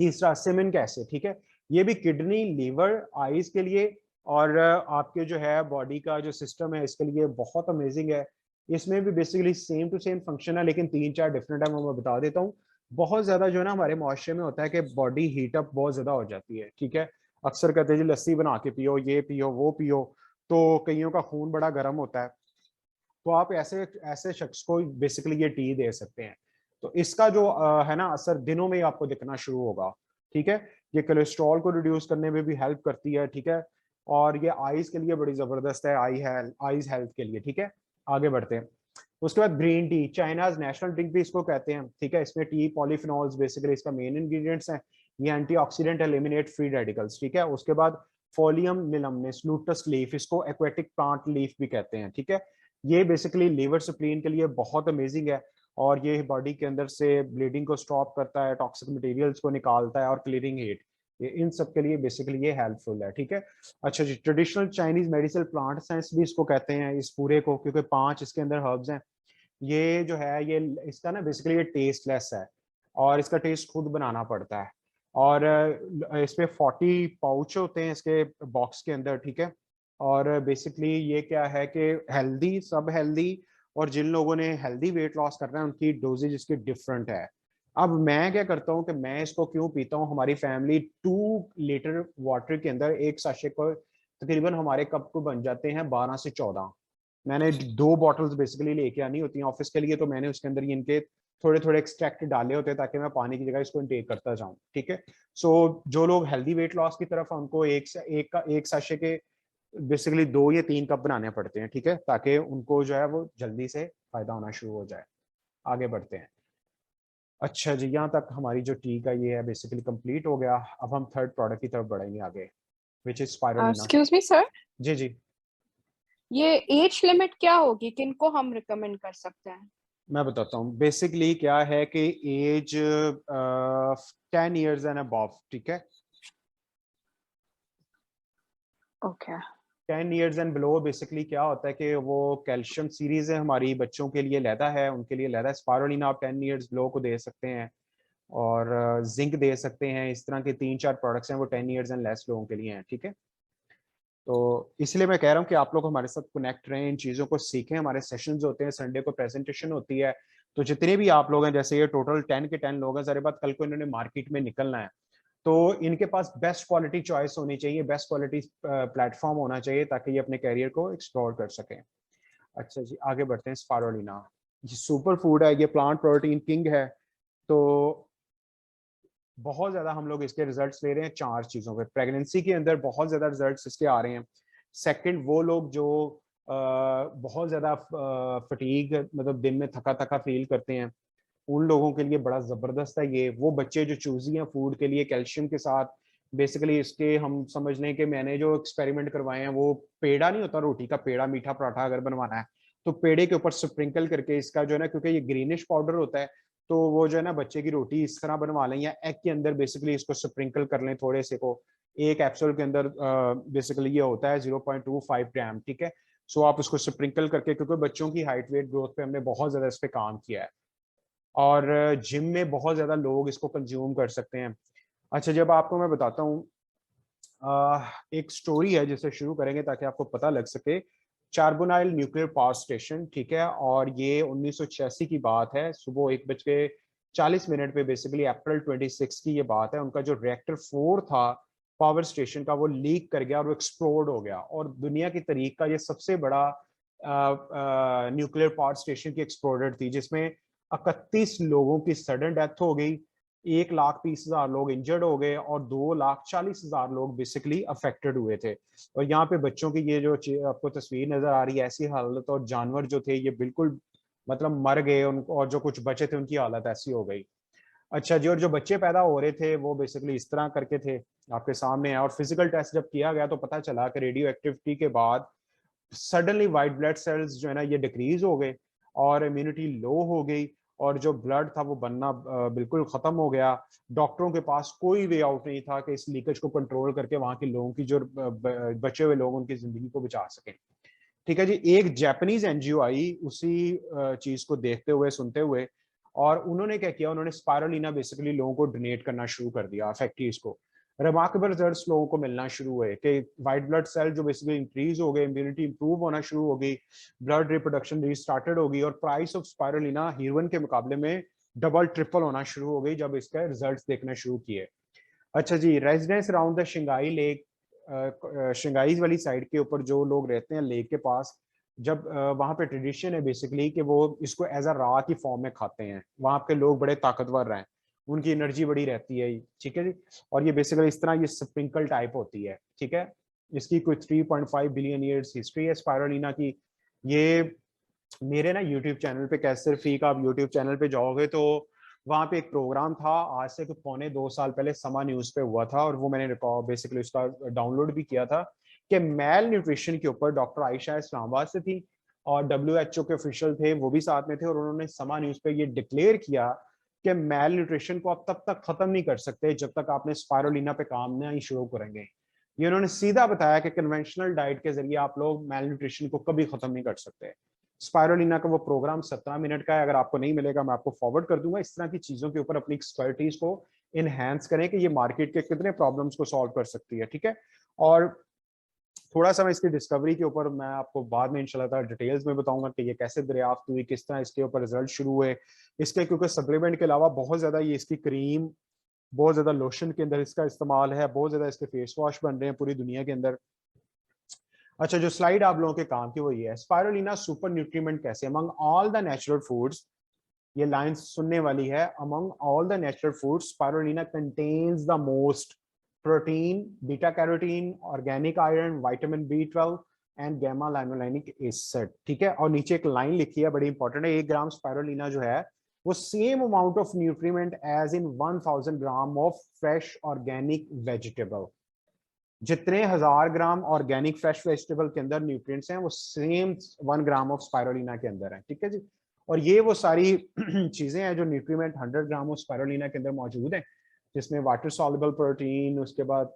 तीसरा सिमिन एसिड, ठीक है। ये भी किडनी, लीवर, आईज के लिए और आपके जो है बॉडी का जो सिस्टम है इसके लिए बहुत अमेजिंग है। इसमें भी basically same to same function है, लेकिन 3-4 डिफरेंट है, वो मैं बता देता हूँ। बहुत ज्यादा जो है ना हमारे मुआशरे में होता है कि बॉडी हीट अप बहुत ज्यादा हो जाती है, ठीक है। अक्सर कहते हैं जी लस्सी बना के पियो, ये पियो, वो पियो, तो कईयों का खून बड़ा गर्म होता है, तो आप ऐसे ऐसे शख्स को बेसिकली ये टी दे सकते हैं। तो इसका जो है ना असर दिनों में ही आपको दिखना शुरू होगा, ठीक है। ये कोलेस्ट्रॉल को रिड्यूस करने में भी हेल्प करती है, ठीक है। और ये आईज के लिए बड़ी जबरदस्त है, आईज हेल्थ के लिए, ठीक है। आगे बढ़ते हैं। उसके बाद green tea, China's national drink भी इसको कहते हैं, ठीक है। इसमें टी पॉलीफिनॉल्स बेसिकली इसका मेन इंग्रेडिएंट्स हैं। ये एंटीऑक्सीडेंट एलिमिनेट फ्री रेडिकल्स, ठीक है। उसके बाद फोलियम मिलमनिस लूटस लीफ, इसको एक्वेटिक प्लांट लीफ भी कहते हैं, ठीक है। ये बेसिकली लीवर स्प्लीन के लिए बहुत अमेजिंग है, और ये बॉडी के अंदर से ब्लीडिंग को स्टॉप करता है, टॉक्सिक मटेरियल्स को निकालता है और क्लियरिंग हीट, ये इन सब के लिए बेसिकली ये हेल्पफुल है, ठीक है। अच्छा जी, traditional Chinese medicinal plant science भी इसको कहते हैं इस पूरे को, क्योंकि 5 इसके अंदर हर्ब्स हैं। ये जो है ये इसका ना बेसिकली ये टेस्टलेस है, और इसका टेस्ट खुद बनाना पड़ता है। और इसमें 40 पाउच होते हैं इसके बॉक्स के अंदर, ठीक है। और बेसिकली ये क्या है कि हेल्दी, सब हेल्दी, और जिन लोगों ने हेल्दी वेट लॉस करना है उनकी डोजेज इसकी डिफरेंट है। अब मैं क्या करता हूँ कि मैं इसको क्यों पीता हूँ, हमारी फैमिली 2 लीटर वाटर के अंदर एक साशे को तकरीबन हमारे कप को बन जाते हैं 12 से 14। मैंने 2 बॉटल्स बेसिकली लेके आनी होती हैं ऑफिस के लिए, तो मैंने उसके अंदर ये इनके थोड़े थोड़े एक्सट्रैक्ट डाले होते हैं ताकि मैं पानी की जगह इसको इनटेक करता जाऊं, ठीक है। सो जो लोग हेल्दी वेट लॉस की तरफ, उनको एक साशे के बेसिकली 2 या 3 कप बनाने पड़ते हैं, ठीक है, ताकि उनको जो है वो जल्दी से फायदा होना शुरू हो जाए। आगे बढ़ते हैं। अच्छा जी, यहाँ तक हमारी जो टी का ये है बेसिकली कंप्लीट हो गया। अब हम थर्ड प्रोडक्ट की तरफ बढ़ेंगे आगे, which is spirulina. Excuse me sir, जी जी, ये एज लिमिट क्या होगी, किनको हम रिकमेंड कर सकते हैं? मैं बताता हूँ। बेसिकली क्या है कि एज 10 इयर्स एंड अबव, ठीक है। Okay 10 years and below basically क्या होता है कि वो कैल्शियम सीरीज है हमारी, बच्चों के लिए लैदा है, उनके लिए लैदा स्पाइरुलिना आप 10 इयर्स बिलो को दे सकते हैं, और जिंक दे सकते हैं। इस तरह के 3-4 प्रोडक्ट्स हैं वो 10 इयर्स एंड लेस लोगों के लिए हैं, ठीक है। तो इसलिए मैं कह रहा हूँ कि आप लोग हमारे साथ कनेक्ट रहें, इन चीज़ों को सीखें। हमारे सेशंस होते हैं, संडे को प्रेजेंटेशन होती है, तो जितने भी आप लोग हैं, जैसे ये टोटल 10 के 10 लोग हैं, सारे बात कल को इन्होंने मार्केट में निकलना है, तो इनके पास बेस्ट क्वालिटी चॉइस होनी चाहिए, बेस्ट क्वालिटी प्लेटफॉर्म होना चाहिए, ताकि ये अपने कैरियर को एक्सप्लोर कर सकें। अच्छा जी, आगे बढ़ते हैं। स्पाइरुलिना ये सुपर फूड है, ये प्लांट प्रोटीन किंग है। तो बहुत ज्यादा हम लोग इसके रिजल्ट्स ले रहे हैं 4 चीजों पे। प्रेगनेंसी के अंदर बहुत ज्यादा रिजल्ट्स इसके आ रहे हैं। सेकंड, वो लोग जो बहुत ज्यादा फटीग, मतलब दिन में थका थका फील करते हैं, उन लोगों के लिए बड़ा जबरदस्त है ये। वो बच्चे जो चूजी हैं फूड के लिए कैल्शियम के साथ, बेसिकली इसके हम समझ लें कि मैंने जो एक्सपेरिमेंट करवाए हैं, वो पेड़ा नहीं होता, रोटी का पेड़ा, मीठा पराठा अगर बनवाना है तो पेड़े के ऊपर स्प्रिंकल करके इसका जो है ना, क्योंकि ये ग्रीनिश पाउडर होता है, तो वो जो है ना बच्चे की रोटी इस तरह बनवा लें, या एग के अंदर बेसिकली इसको स्प्रिंकल कर लें थोड़े से को। एक एप्सुल के अंदर बेसिकली ये होता है 0.25 ग्राम, ठीक है। सो आप उसको स्प्रिंकल करके, क्योंकि बच्चों की हाइट वेट ग्रोथ पे हमने बहुत ज्यादा इस पे काम किया है, और जिम में बहुत ज्यादा लोग इसको कंज्यूम कर सकते हैं। अच्छा, जब आपको मैं बताता हूँ, एक स्टोरी है जिसे शुरू करेंगे ताकि आपको पता लग सके। चारबोनाइल न्यूक्लियर पावर स्टेशन, ठीक है, और ये 1986 की बात है, सुबह 1:40 पे, बेसिकली अप्रैल 26 की ये बात है। उनका जो रिएक्टर 4 था पावर स्टेशन का, वो लीक कर गया और वो एक्सप्लोड हो गया, और दुनिया की तारीख का ये सबसे बड़ा न्यूक्लियर पावर स्टेशन की एक्सप्लोडर थी, जिसमें 31 लोगों की सडन डेथ हो गई, 1,30,000 लोग इंजर्ड हो गए, और 2,40,000 लोग बेसिकली अफेक्टेड हुए थे। और यहाँ पे बच्चों की ये जो आपको तस्वीर नजर आ रही है, ऐसी हालत, और जानवर जो थे ये बिल्कुल मतलब मर गए, उनको, और जो कुछ बचे थे उनकी हालत ऐसी हो गई। अच्छा जी, और जो बच्चे पैदा हो रहे थे वो बेसिकली इस तरह करके थे, आपके सामने है। और फिजिकल टेस्ट जब किया गया तो पता चला कि रेडियो एक्टिविटी के बाद सडनली वाइट ब्लड सेल्स जो है ना ये डिक्रीज हो गए और इम्यूनिटी लो हो गई और जो ब्लड था वो बनना बिल्कुल खत्म हो गया। डॉक्टरों के पास कोई वे आउट नहीं था कि इस लीकेज को कंट्रोल करके वहां के लोगों की जो बचे हुए लोग उनकी जिंदगी को बचा सकें। ठीक है जी, एक जापानीज एनजीओ आई उसी चीज को देखते हुए सुनते हुए, और उन्होंने क्या किया, उन्होंने स्पायरुलिना बेसिकली लोगों को डोनेट करना शुरू कर दिया फैक्ट्रीज को। रिमार्केबल रिजल्ट्स लोगों को मिलना शुरू हुए कि वाइट ब्लड सेल जो बेसिकली इंक्रीज हो गए, इम्यूनिटी इंप्रूव होना शुरू हो गई, ब्लड रिप्रोडक्शन रीस्टार्टेड हो गई और प्राइस ऑफ स्पायरुलिना हीरोइन के मुकाबले में डबल ट्रिपल होना शुरू हो गई जब इसका रिजल्ट्स देखना शुरू किए। अच्छा जी, residence around the Chenghai lake, Chenghai वाली साइड के ऊपर जो लोग रहते हैं लेक के पास, जब वहाँ पे ट्रेडिशन है बेसिकली कि वो इसको एज अ रा की फॉर्म में खाते हैं। वहाँ के लोग बड़े ताकतवर हैं, उनकी एनर्जी बड़ी रहती है, ठीक है जी। और ये बेसिकली इस तरह ये स्प्रिंकल टाइप होती है, ठीक है। इसकी कोई 3.5 बिलियन ईयर्स हिस्ट्री है स्पायरुलिना की। ये मेरे ना यूट्यूब चैनल पे, कैसर फीक, आप यूट्यूब चैनल पे जाओगे तो वहाँ पे एक प्रोग्राम था आज से कुछ 1.25 साल पहले, समा न्यूज पे हुआ था और वो मैंने रिकॉर्ड बेसिकली उसका डाउनलोड भी किया था कि मेल न्यूट्रिशन के ऊपर डॉक्टर आयशा इस्लामाबाद से थी और WHO के ऑफिशियल थे वो भी साथ में थे, और उन्होंने समा न्यूज पे ये डिक्लेयर किया कि मेल न्यूट्रिशन को आप तब तक खत्म नहीं कर सकते जब तक आपने स्पायरुलिना पे काम नहीं शुरू करेंगे। ये उन्होंने सीधा बताया कि कन्वेंशनल डाइट के जरिए आप लोग मेल न्यूट्रिशन को कभी खत्म नहीं कर सकते। स्पायरुलिना का वो प्रोग्राम 17 मिनट का है, अगर आपको नहीं मिलेगा मैं आपको फॉरवर्ड कर दूंगा। इस तरह की चीजों के ऊपर अपनी एक्सपर्टीज को इनहेंस करें कि ये मार्केट के कितने प्रॉब्लम्स को सॉल्व कर सकती है, ठीक है। और थोड़ा सा मैं इसकी डिस्कवरी के ऊपर मैं आपको बाद में इंशाल्लाह डिटेल्स में बताऊंगा कि ये कैसे दरियाफ्त हुई, किस तरह इसके ऊपर रिजल्ट शुरू हुए इसके, क्योंकि सप्लीमेंट के अलावा बहुत ज्यादा ये इसकी क्रीम, बहुत ज्यादा लोशन के अंदर इसका इस्तेमाल है, बहुत ज्यादा इसके फेस वॉश बन रहे हैं पूरी दुनिया के अंदर। अच्छा, जो स्लाइड आप लोगों के काम की वो ये है, स्पायरुलिना सुपर न्यूट्रीमेंट कैसे among all the natural foods, ये लाइन सुनने वाली है, among all the natural foods spirulina contains the most protein, beta carotene, organic iron, vitamin B12 and gamma linolenic acid, ठीक है। और नीचे एक लाइन लिखी है बड़ी इंपॉर्टेंट है, 1 ग्राम स्पायरुलिना जो है वो same amount of nutriment as in 1000 gram of fresh organic vegetable. जितने 1000 ग्राम ऑर्गेनिक फ्रेश वेजिटेबल के अंदर न्यूट्रिएंट्स हैं वो सेम 1 ग्राम ऑफ स्पायरुलिना के अंदर है, ठीक है जी। और ये वो सारी चीजें हैं जो न्यूट्रीमेंट 100 ग्राम ऑफ स्पायरुलिना के अंदर मौजूद है, जिसमें वाटर सॉल्युबल प्रोटीन, उसके बाद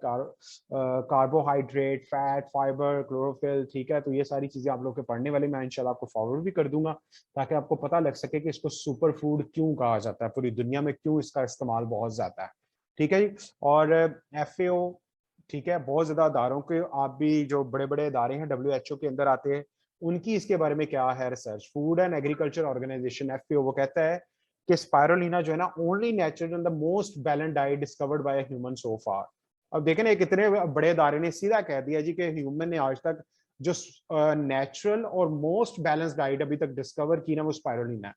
कार्बोहाइड्रेट, फैट, फाइबर, क्लोरोफिल, ठीक है। तो ये सारी चीजें आप लोग के पढ़ने वाले मैं इंशाल्लाह आपको फॉरवर्ड भी कर दूंगा ताकि आपको पता लग सके कि इसको सुपर फूड क्यों कहा जाता है, पूरी दुनिया में क्यों इसका इस्तेमाल बहुत ज्यादा है, ठीक है जी। और FAO, ठीक है, बहुत ज्यादा अदारों के, आप भी जो बड़े बड़े अदारे हैं WHO के अंदर आते हैं, उनकी इसके बारे में क्या है research. Food and agriculture organization FAO वो कहता है कि स्पायरुलिना जो है ना only natural and the most balanced diet discovered by human so far. अब देखें ना, कितने बड़े अदारे ने सीधा कह दिया जी कि ह्यूमन ने आज तक जो नेचुरल और मोस्ट बैलेंस्ड डाइट अभी तक डिस्कवर की ना वो स्पायरुलिना है।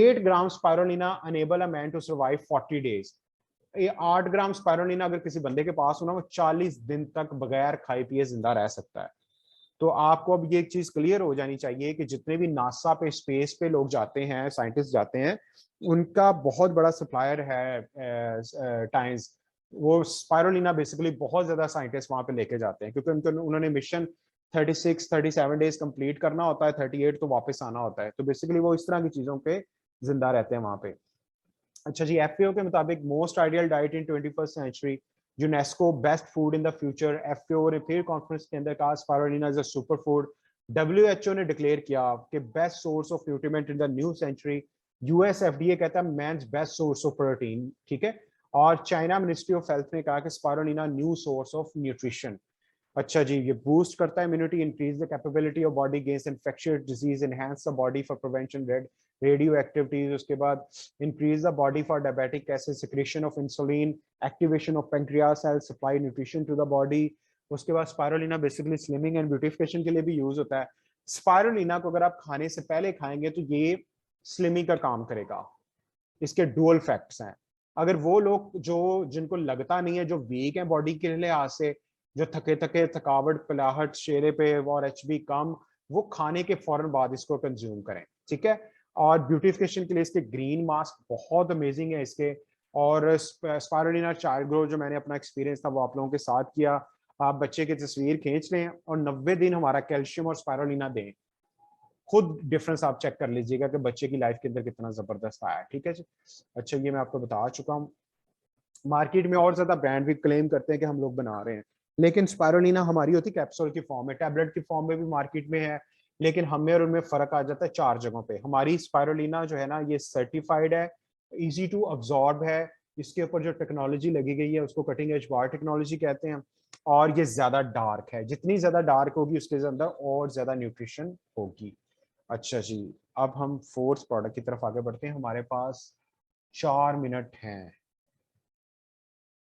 8 gram spirulina enable a man to survive 40 days. 8 gram spirulina अगर किसी बंदे के पास हो ना, वो 40 दिन तक बगैर खाए पिए जिंदा रह सकता है। तो आपको अब ये एक चीज क्लियर हो जानी चाहिए कि जितने भी नासा पे, स्पेस पे लोग जाते हैं, साइंटिस्ट जाते हैं, उनका बहुत बड़ा सप्लायर है टाइम्स। वो स्पायरुलिना बेसिकली बहुत ज्यादा साइंटिस्ट वहां पे लेके जाते हैं, क्योंकि उन्होंने मिशन 37 डेज कंप्लीट करना होता है, 38 तो वापस आना होता है। तो बेसिकली वो इस तरह की चीजों पे जिंदा रहते हैं वहां पे। अच्छा जी, FAO के मुताबिक most ideal diet in 21st century, UNESCO best food in the future. FAO ने फिर कॉन्फ्रेंस के अंदर कहा spirulina is a super food. WHO ने डिक्लेयर किया कि best source of nutriment in the new century. US FDA कहता है man's best source of protein, ठीक है। और चाइना मिनिस्ट्री ऑफ हेल्थ ने कहा कि spirulina new source of nutrition. अच्छा जी, ये बूस्ट करता है immunity, increase the capability of body against infectious disease, enhance the body for prevention radio activities. उसके बाद increase the body for diabetic acid secretion of insulin, activation of pancreas cell, supply nutrition to the body. उसके बाद spirulina basically slimming and beautification के लिए भी use होता है। Spirulina को अगर आप खाने से पहले खाएंगे तो ये स्लिमिंग का काम करेगा। इसके डुअल फैक्ट्स हैं। अगर वो लोग जो जिनको लगता नहीं है, जो वीक है बॉडी के लिहाज से, जो थके थके, थकावट, पिलाहट चेहरे पे और HB कम, वो खाने के फौरन बाद इसको कंज्यूम करें, ठीक है। और ब्यूटिफिकेशन के लिए इसके ग्रीन मास्क बहुत अमेजिंग है इसके। और स्पायरुलिना चाइल्ड ग्रो जो मैंने अपना एक्सपीरियंस था वो आप लोगों के साथ किया। आप बच्चे की तस्वीर खींच लें और 90 दिन हमारा कैल्शियम और स्पायरुलिना दें, खुद डिफरेंस आप चेक कर लीजिएगा कि बच्चे की लाइफ के अंदर कितना जबरदस्त आया है। ठीक है जी। अच्छा, ये मैं आपको बता चुका हूँ। मार्केट में और ज्यादा ब्रांड भी क्लेम करते हैं कि हम लोग बना रहे हैं, लेकिन स्पायरुलिना हमारी होती कैप्सूल की फॉर्म में, टैबलेट की फॉर्म में भी मार्केट में है, लेकिन हमें और उनमें फर्क आ जाता है 4 जगहों पे। हमारी स्पायरुलिना जो है ना, ये सर्टिफाइड है, इजी टू अब्जॉर्ब है, इसके ऊपर जो टेक्नोलॉजी लगी गई है उसको कटिंग एज बार टेक्नोलॉजी कहते हैं, और ये ज्यादा डार्क है। जितनी ज्यादा डार्क होगी उसके अंदर और ज्यादा न्यूट्रिशन होगी। अच्छा जी, अब हम फोर्थ प्रोडक्ट की तरफ आगे बढ़ते हैं। हमारे पास 4 मिनट हैं।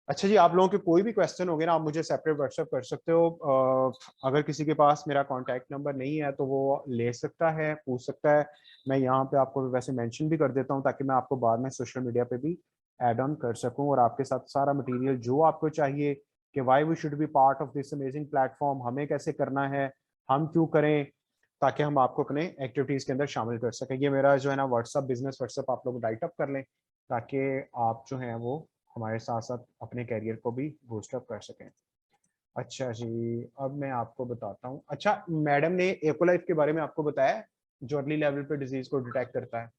अच्छा जी, आप लोगों के कोई भी क्वेश्चन होंगे ना, आप मुझे सेपरेट व्हाट्सएप कर सकते हो। अगर किसी के पास मेरा कॉन्टैक्ट नंबर नहीं है तो वो ले सकता है, पूछ सकता है। मैं यहाँ पे आपको वैसे मेंशन भी कर देता हूँ ताकि मैं आपको बाद में सोशल मीडिया पे भी ऐड ऑन कर सकूँ और आपके साथ सारा मटेरियल जो आपको चाहिए कि why we should be part of this amazing platform, हमें कैसे करना है, हम क्यों करें, ताकि हम आपको अपने एक्टिविटीज के अंदर शामिल कर सकें। ये मेरा जो है ना व्हाट्सअप, बिजनेस व्हाट्सअप, आप लोग राइट अप कर लें ताकि आप जो है वो हमारे साथ साथ अपने कैरियर को भी बूस्टअप कर सकें। अच्छा जी, अब मैं आपको बताता हूँ। अच्छा, मैडम ने एकोलाइफ के बारे में आपको बताया जो अर्ली लेवल पे डिजीज को डिटेक्ट करता है?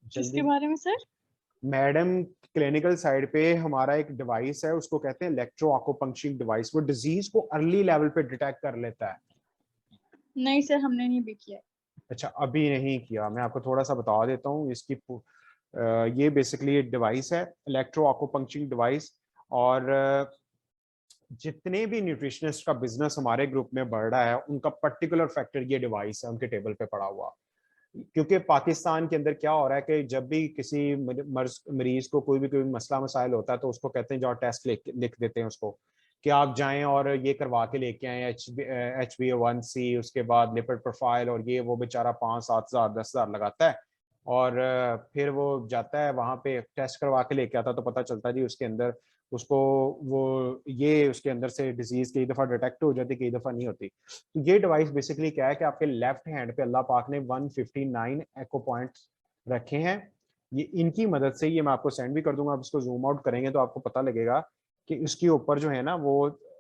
किसके जल्दी। बारे में सर? मैडम, क्लिनिकल साइड पे हमारा एक डिवाइस है, उसको कहते हैं इलेक्ट्रो आकुपंक्चरिंग डिवाइस। वो डिजीज को अर्ली लेवल पे डिटेक्ट कर लेता है। नहीं सर, हमने नहीं भी किया है। अच्छा, अभी नहीं किया। मैं आपको थोड़ा सा बता देता हूँ इसकी। ये बेसिकली एक डिवाइस है, इलेक्ट्रो आकुपंक्चरिंग डिवाइस। और जितने भी न्यूट्रिशनिस्ट का बिजनेस हमारे ग्रुप में बढ़ रहा है उनका पर्टिकुलर फैक्टर ये डिवाइस है, उनके टेबल पे पड़ा हुआ। क्योंकि पाकिस्तान के अंदर क्या हो रहा है कि जब भी किसी मरीज को कोई मसला मसाइल होता है तो उसको कहते हैं जाओ टेस्ट लिख देते हैं उसको कि आप जाएं और ये करवा के लेके आए, HbA1c, उसके बाद लिपिड प्रोफाइल, और ये वो बेचारा 5-7 हज़ार 10 हज़ार लगाता है और फिर वो जाता है वहां पे टेस्ट करवा के लेके आता, तो पता चलता है जी उसके अंदर उसको वो ये उसके अंदर से डिजीज कई दफा डिटेक्ट हो जाती, कई दफा नहीं होती। तो ये डिवाइस बेसिकली क्या है कि आपके लेफ्ट हैंड पे अल्लाह पाक ने 159 एको पॉइंट्स रखे हैं। ये इनकी मदद से, ये मैं आपको सेंड भी कर दूंगा, आप इसको जूम आउट करेंगे तो आपको पता लगेगा कि इसके ऊपर जो है ना वो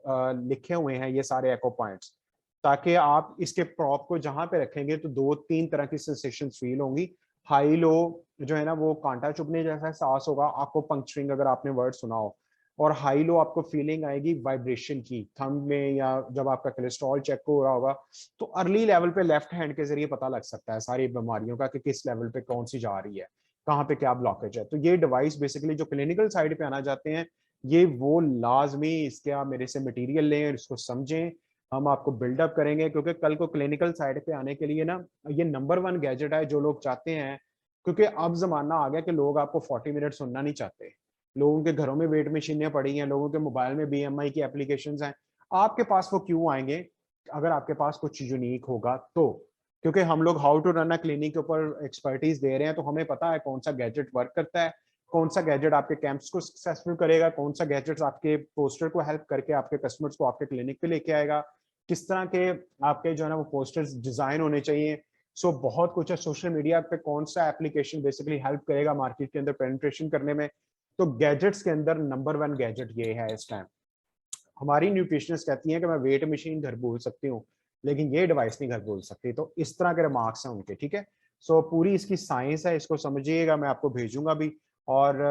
लिखे हुए हैं ये सारे एको पॉइंट्स, ताकि आप इसके प्रॉप को जहां पे रखेंगे तो 2-3 तरह की सेंसेशन फील होंगी। हाई लो जो है ना वो कांटा चुभने जैसा एहसास होगा, आपको पंक्चरिंग अगर आपने वर्ड सुना हो, और हाई लो आपको फीलिंग आएगी वाइब्रेशन की थंब में, या जब आपका कोलेस्ट्रॉल चेक हो रहा होगा तो अर्ली लेवल पे लेफ्ट हैंड के जरिए पता लग सकता है सारी बीमारियों का कि किस लेवल पे कौन सी जा रही है, कहाँ पे क्या ब्लॉकेज है। तो ये डिवाइस बेसिकली जो क्लिनिकल साइड पे आना चाहते हैं, ये वो लाजमी इसके आप मेरे से मटेरियल लें, इसको समझें, हम आपको बिल्डअप करेंगे, क्योंकि कल को क्लिनिकल साइड पे आने के लिए ना ये नंबर 1 गैजेट है जो लोग चाहते हैं। क्योंकि अब जमाना आ गया कि लोग आपको 40 मिनट सुनना नहीं चाहते, लोगों के घरों में वेट मशीनें पड़ी हैं, लोगों के मोबाइल में BMI की एप्लीकेशंस हैं। आपके पास वो क्यों आएंगे अगर आपके पास कुछ यूनिक होगा तो। क्योंकि हम लोग how to run a clinic के ऊपर एक्सपर्टीज दे रहे हैं, तो हमें पता है कौन सा गैजेट वर्क करता है, कौन सा गैजेट आपके कैंप्स को सक्सेसफुल करेगा, कौन सा गैजेट आपके पोस्टर को हेल्प करके आपके कस्टमर्स को आपके क्लिनिक पे लेके आएगा, किस तरह के आपके जो है ना वो पोस्टर्स डिजाइन होने चाहिए। सो बहुत कुछ है। सोशल मीडिया पे कौन सा एप्लीकेशन बेसिकली हेल्प करेगा मार्केट के अंदर पेनिट्रेशन करने में। तो गैजेट्स के अंदर नंबर 1 गैजेट ये है इस टाइम। हमारी न्यूट्रिशनिस्ट कहती हैं कि मैं वेट मशीन घर भूल सकती हूँ लेकिन ये डिवाइस नहीं घर भूल सकती। तो इस तरह के रिमार्क्स हैं उनके। ठीक है, सो पूरी इसकी साइंस है, इसको समझिएगा, मैं आपको भेजूंगा भी। और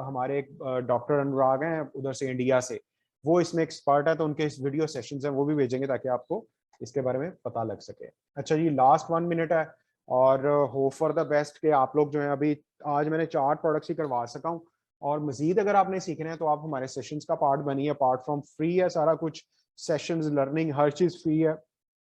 हमारे एक डॉक्टर अनुराग हैं उधर से इंडिया से, वो इसमें एक्सपर्ट है, तो उनके इस वीडियो सेशंस हैं वो भी भेजेंगे ताकि आपको इसके बारे में पता लग सके। अच्छा जी, लास्ट 1 मिनट है और होप फॉर द बेस्ट कि आप लोग जो है, अभी आज मैंने 4 प्रोडक्ट्स ही करवा सका हूँ, और मजीद अगर आपने सीखना है तो आप हमारे सेशंस का पार्ट बनिए। अपार्ट फ्रॉम फ्री है सारा कुछ, सेशंस, लर्निंग, हर चीज फ्री है।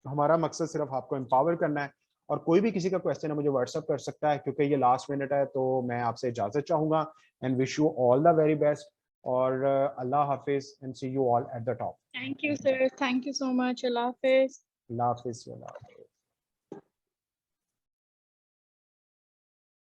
हमारा मकसद सिर्फ आपको एम्पावर करना है। और कोई भी किसी का क्वेश्चन है मुझे व्हाट्सअप कर सकता है, क्योंकि ये लास्ट मिनट है तो मैं आपसे इजाजत चाहूंगा। And wish you all the very best, और अल्लाह हाफिज and see you all at the top. Thank you sir, thank you so much. अल्लाह हाफिज। अल्लाह हाफिज।